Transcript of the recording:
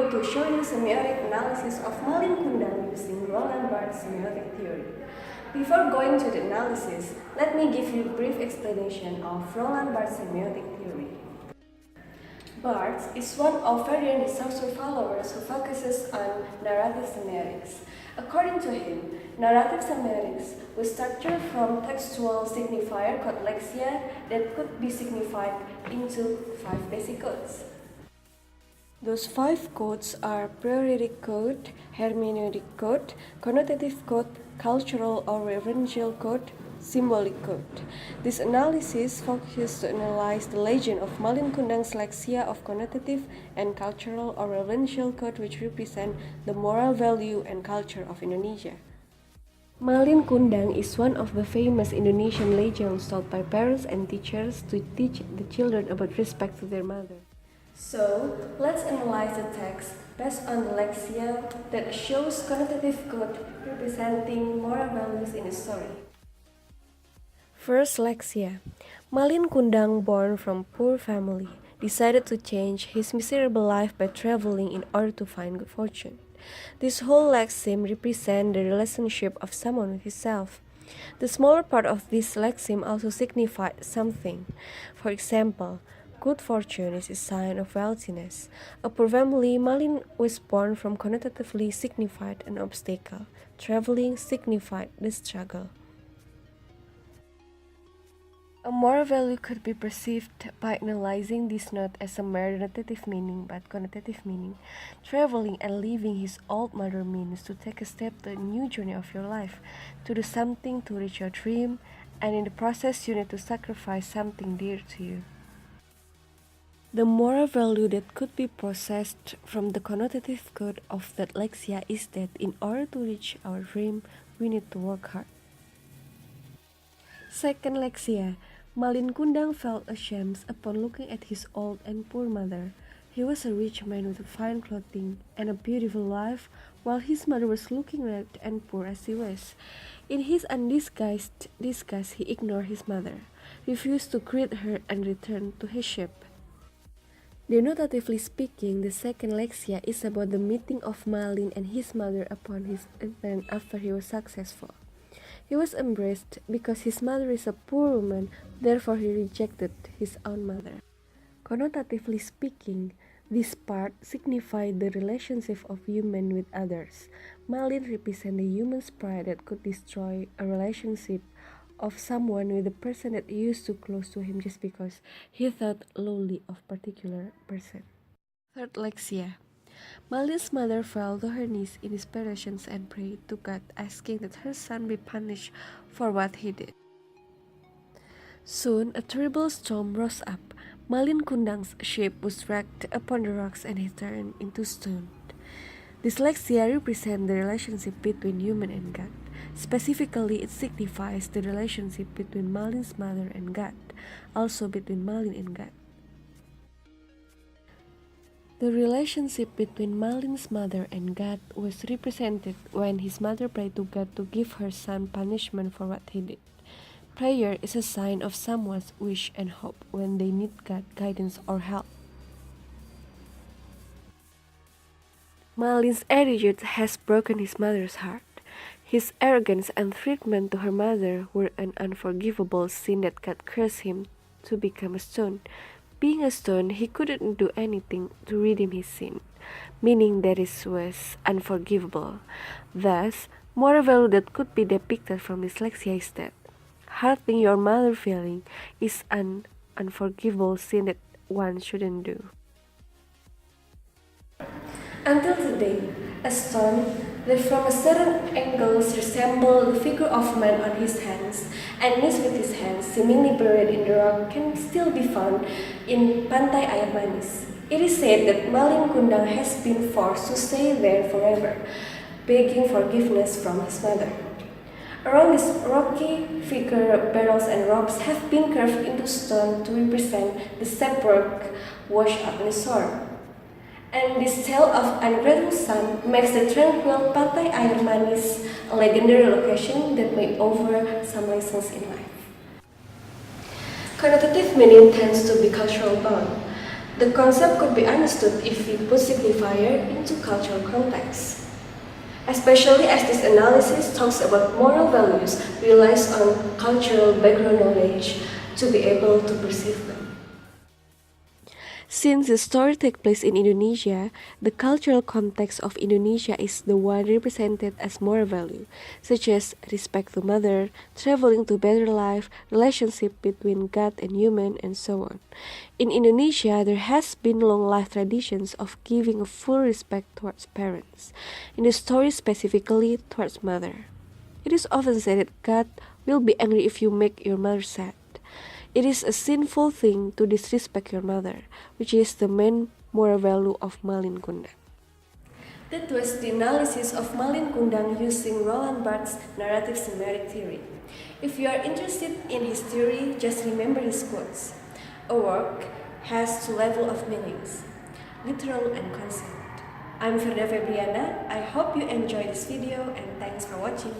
going to show you semiotic analysis of Malin Kundang using Roland Barthes' semiotic theory. Before going to the analysis, let me give you a brief explanation of Roland Barthes' semiotic theory. Barthes is one of very researcher followers who focuses on narrative semiotics. According to him, narrative semiotics was structured from textual signifier called lexia that could be signified into 5 basic codes. Those 5 codes are priority code, hermeneutic code, connotative code, cultural or referential code, symbolic code. This analysis focuses to analyze the legend of Malin Kundang's lexia of connotative and cultural or referential code, which represent the moral value and culture of Indonesia. Malin Kundang is one of the famous Indonesian legends told by parents and teachers to teach the children about respect to their mother. So, let's analyze the text based on the lexia that shows connotative code representing moral values in the story. First lexia. Malin Kundang, born from poor family, decided to change his miserable life by traveling in order to find good fortune. This whole lexeme represents the relationship of someone with himself. The smaller part of this lexeme also signifies something. For example, good fortune is a sign of wealthiness. A poor family, Malin was born from connotatively signified an obstacle. Traveling signified the struggle. A moral value could be perceived by analyzing this not as a mere notative meaning but connotative meaning. Traveling and leaving his old mother means to take a step to a new journey of your life, to do something to reach your dream, and in the process you need to sacrifice something dear to you. The moral value that could be processed from the connotative code of that lexia is that in order to reach our dream, we need to work hard. Second lexia. Malin Kundang felt ashamed upon looking at his old and poor mother. He was a rich man with fine clothing and a beautiful wife, while his mother was looking ragged and poor as he was. In his undisguised disgust, he ignored his mother, refused to greet her, and returned to his ship. Denotatively speaking, the second lexia is about the meeting of Malin and his mother upon his return after he was successful. He was embraced because his mother is a poor woman, therefore he rejected his own mother. Connotatively speaking, this part signified the relationship of human with others. Malin represents the human's pride that could destroy a relationship of someone with a person that used to close to him just because he thought lowly of particular person. Third lexia. Malin's mother fell to her knees in desperation and prayed to God, asking that her son be punished for what he did. Soon a terrible storm rose up. Malin Kundang's ship was wrecked upon the rocks and he turned into stone. This lexia represents the relationship between human and God. Specifically, it signifies the relationship between Malin's mother and God, also between Malin and God. The relationship between Malin's mother and God was represented when his mother prayed to God to give her son punishment for what he did. Prayer is a sign of someone's wish and hope when they need God guidance or help. Malin's attitude has broken his mother's heart. His arrogance and treatment to her mother were an unforgivable sin that God cursed him to become a stone. Being a stone, he couldn't do anything to redeem his sin, meaning that it was unforgivable. Thus, moral value that could be depicted from this lexia is that hurting your mother feeling is an unforgivable sin that one shouldn't do. Until today, a stone that from a certain angle resembles the figure of man on his hands and knees with his hands seemingly buried in the rock can still be found in Pantai Air Manis. It is said that Malin Kundang has been forced to stay there forever, begging forgiveness from his mother. Around this rocky figure, barrels and ropes have been carved into stone to represent the shipwreck washed up in the shore. And this tale of ungrateful son makes the tranquil Pantai Air Manis a legendary location that may offer some lessons in life. Connotative meaning tends to be cultural bound. The concept could be understood if we put signifier into cultural context. Especially as this analysis talks about moral values relies on cultural background knowledge to be able to perceive them. Since the story takes place in Indonesia, the cultural context of Indonesia is the one represented as moral value, such as respect to mother, traveling to better life, relationship between God and human, and so on. In Indonesia, there has been long life traditions of giving a full respect towards parents, in the story specifically towards mother. It is often said that God will be angry if you make your mother sad. It is a sinful thing to disrespect your mother, which is the main moral value of Malin Kundang. That was the analysis of Malin Kundang using Roland Barthes' narrative semiotic theory. If you are interested in his theory, just remember his quotes. A work has two levels of meanings, literal and concept. I'm Firda Febriana. I hope you enjoyed this video and thanks for watching.